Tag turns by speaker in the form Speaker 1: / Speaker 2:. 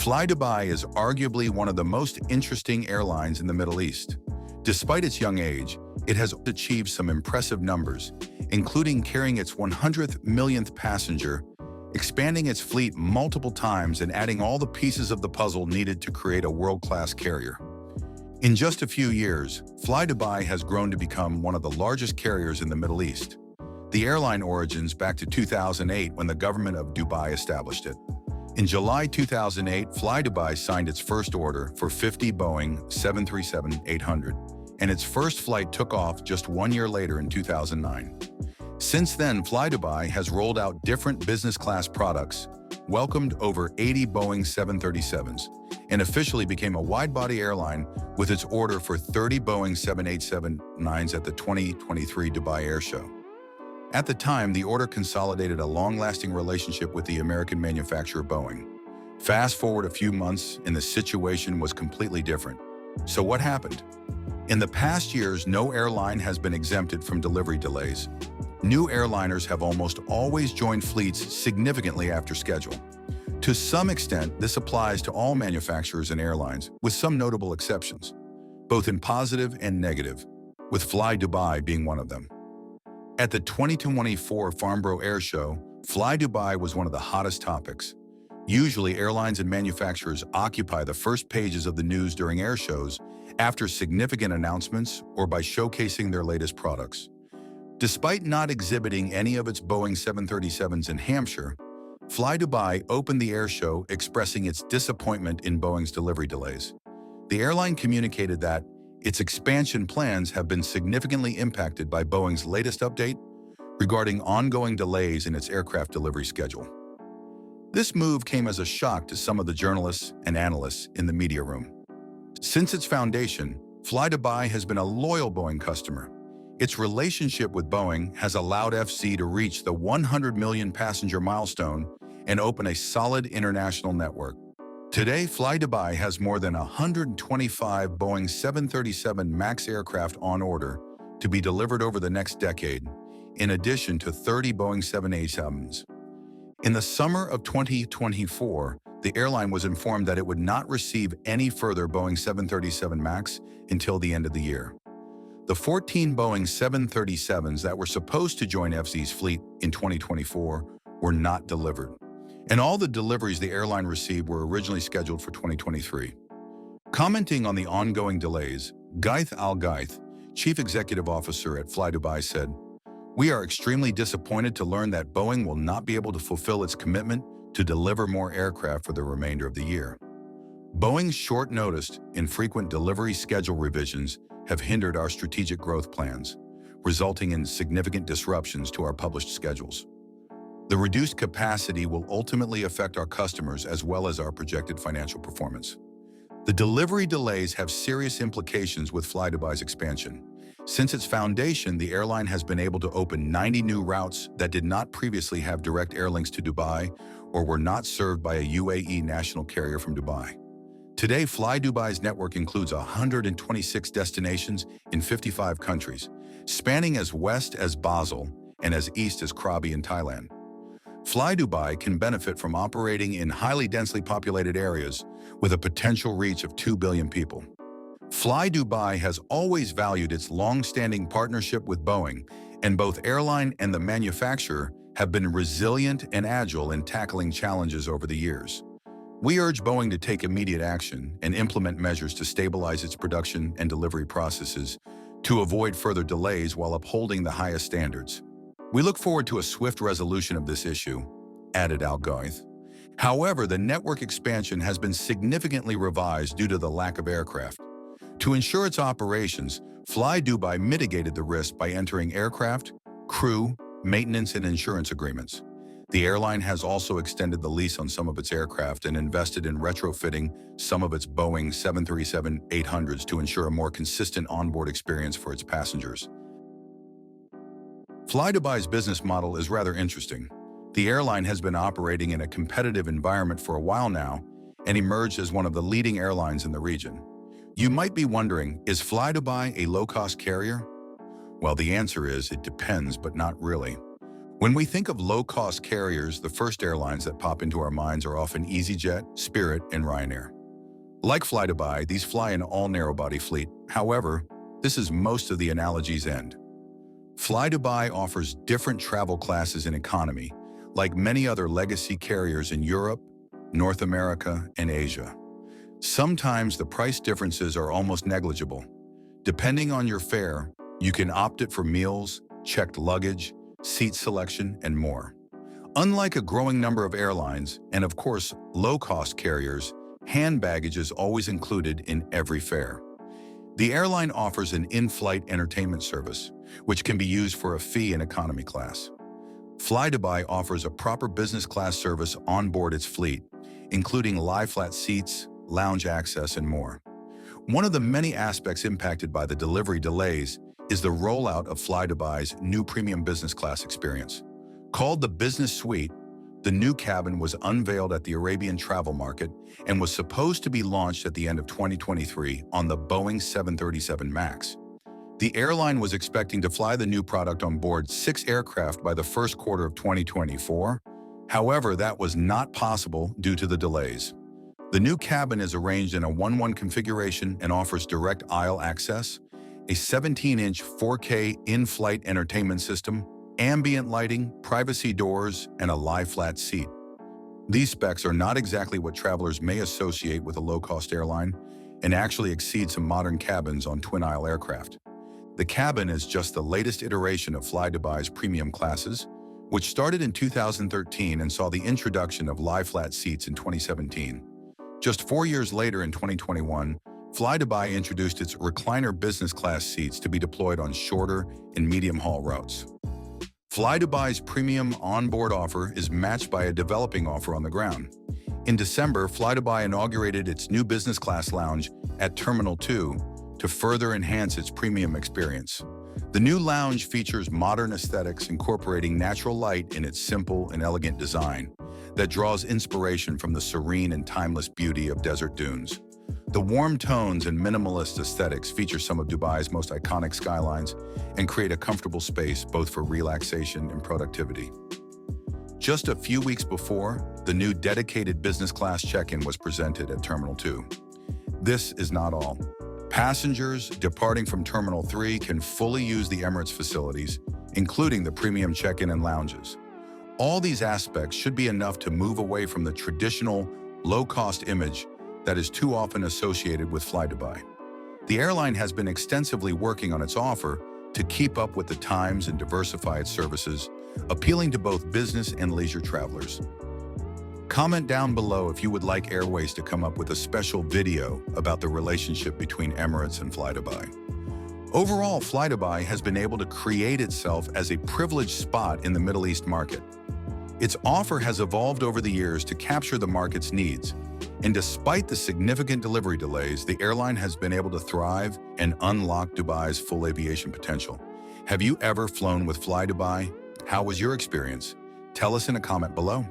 Speaker 1: flydubai is arguably one of the most interesting airlines in the Middle East. Despite its young age, it has achieved some impressive numbers, including carrying its 100th millionth passenger, expanding its fleet multiple times, and adding all the pieces of the puzzle needed to create a world-class carrier. In just a few years, flydubai has grown to become one of the largest carriers in the Middle East. The airline origins back to 2008 when the government of Dubai established it. In July 2008, flydubai signed its first order for 50 Boeing 737-800, and its first flight took off just 1 year later in 2009. Since then, flydubai has rolled out different business class products, welcomed over 80 Boeing 737s, and officially became a wide-body airline with its order for 30 Boeing 787-9s at the 2023 Dubai Air Show. At the time, the order consolidated a long-lasting relationship with the American manufacturer Boeing. Fast forward a few months, and the situation was completely different. So what happened? In the past years, no airline has been exempted from delivery delays. New airliners have almost always joined fleets significantly after schedule. To some extent, this applies to all manufacturers and airlines, with some notable exceptions, both in positive and negative, with flydubai being one of them. At the 2024 Farnborough Air Show, flydubai was one of the hottest topics. Usually, airlines and manufacturers occupy the first pages of the news during air shows after significant announcements or by showcasing their latest products. Despite not exhibiting any of its Boeing 737s in Hampshire, flydubai opened the air show expressing its disappointment in Boeing's delivery delays. The airline communicated that its expansion plans have been significantly impacted by Boeing's latest update regarding ongoing delays in its aircraft delivery schedule. This move came as a shock to some of the journalists and analysts in the media room. Since its foundation, flydubai has been a loyal Boeing customer. Its relationship with Boeing has allowed FC to reach the 100 million passenger milestone and open a solid international network. Today, flydubai has more than 125 Boeing 737 MAX aircraft on order to be delivered over the next decade, in addition to 30 Boeing 787s. In the summer of 2024, the airline was informed that it would not receive any further Boeing 737 MAX until the end of the year. The 14 Boeing 737s that were supposed to join FC's fleet in 2024 were not delivered, and all the deliveries the airline received were originally scheduled for 2023. Commenting on the ongoing delays, Gaith Al-Gaith, Chief Executive Officer at flydubai, said, "We are extremely disappointed to learn that Boeing will not be able to fulfill its commitment to deliver more aircraft for the remainder of the year. Boeing's short-noticed, infrequent delivery schedule revisions have hindered our strategic growth plans, resulting in significant disruptions to our published schedules. The reduced capacity will ultimately affect our customers as well as our projected financial performance." The delivery delays have serious implications with flydubai's expansion. Since its foundation, the airline has been able to open 90 new routes that did not previously have direct air links to Dubai or were not served by a UAE national carrier from Dubai. Today, flydubai network includes 126 destinations in 55 countries, spanning as west as Basel and as east as Krabi in Thailand. flydubai can benefit from operating in highly densely populated areas with a potential reach of 2 billion people. flydubai has always valued its long-standing partnership with Boeing, and both airline and the manufacturer have been resilient and agile in tackling challenges over the years. We urge Boeing to take immediate action and implement measures to stabilize its production and delivery processes to avoid further delays while upholding the highest standards. We look forward to a swift resolution of this issue, added Al-Gaith. However, the network expansion has been significantly revised due to the lack of aircraft. To ensure its operations, flydubai mitigated the risk by entering aircraft, crew, maintenance, and insurance agreements. The airline has also extended the lease on some of its aircraft and invested in retrofitting some of its Boeing 737-800s to ensure a more consistent onboard experience for its passengers. flydubai's business model is rather interesting. The airline has been operating in a competitive environment for a while now and emerged as one of the leading airlines in the region. You might be wondering, is flydubai a low-cost carrier? Well, the answer is it depends, but not really. When we think of low-cost carriers, the first airlines that pop into our minds are often EasyJet, Spirit, and Ryanair. Like flydubai, these fly an all-narrow-body fleet. However, this is most of the analogy's end. flydubai offers different travel classes in economy, like many other legacy carriers in Europe, North America, and Asia. Sometimes the price differences are almost negligible. Depending on your fare, you can opt it for meals, checked luggage, seat selection, and more. Unlike a growing number of airlines, and of course, low-cost carriers, hand baggage is always included in every fare. The airline offers an in-flight entertainment service, which can be used for a fee in economy class. flydubai offers a proper business class service on board its fleet, including lie-flat seats, lounge access, and more. One of the many aspects impacted by the delivery delays is the rollout of flydubai's new premium business class experience. Called the Business Suite, the new cabin was unveiled at the Arabian travel market and was supposed to be launched at the end of 2023 on the Boeing 737 MAX. The airline was expecting to fly the new product on board 6 aircraft by the first quarter of 2024. However, that was not possible due to the delays. The new cabin is arranged in a 1-1 configuration and offers direct aisle access, a 17-inch 4K in-flight entertainment system, ambient lighting, privacy doors, and a lie-flat seat. These specs are not exactly what travelers may associate with a low-cost airline and actually exceed some modern cabins on twin-aisle aircraft. The cabin is just the latest iteration of flydubai's premium classes, which started in 2013 and saw the introduction of lie-flat seats in 2017. Just 4 years later, in 2021, flydubai introduced its recliner business class seats to be deployed on shorter and medium-haul routes. flydubai's premium onboard offer is matched by a developing offer on the ground. In December, flydubai inaugurated its new business class lounge at Terminal 2 to further enhance its premium experience. The new lounge features modern aesthetics incorporating natural light in its simple and elegant design that draws inspiration from the serene and timeless beauty of desert dunes. The warm tones and minimalist aesthetics feature some of Dubai's most iconic skylines and create a comfortable space both for relaxation and productivity. Just a few weeks before, the new dedicated business class check-in was presented at Terminal 2. This is not all. Passengers departing from Terminal 3 can fully use the Emirates facilities, including the premium check-in and lounges. All these aspects should be enough to move away from the traditional, low-cost image that is too often associated with flydubai. The airline has been extensively working on its offer to keep up with the times and diversify its services, appealing to both business and leisure travelers. Comment down below if you would like Airways to come up with a special video about the relationship between Emirates and flydubai. Overall, flydubai has been able to create itself as a privileged spot in the Middle East market. Its offer has evolved over the years to capture the market's needs, and despite the significant delivery delays, the airline has been able to thrive and unlock Dubai's full aviation potential. Have you ever flown with flydubai? How was your experience? Tell us in a comment below.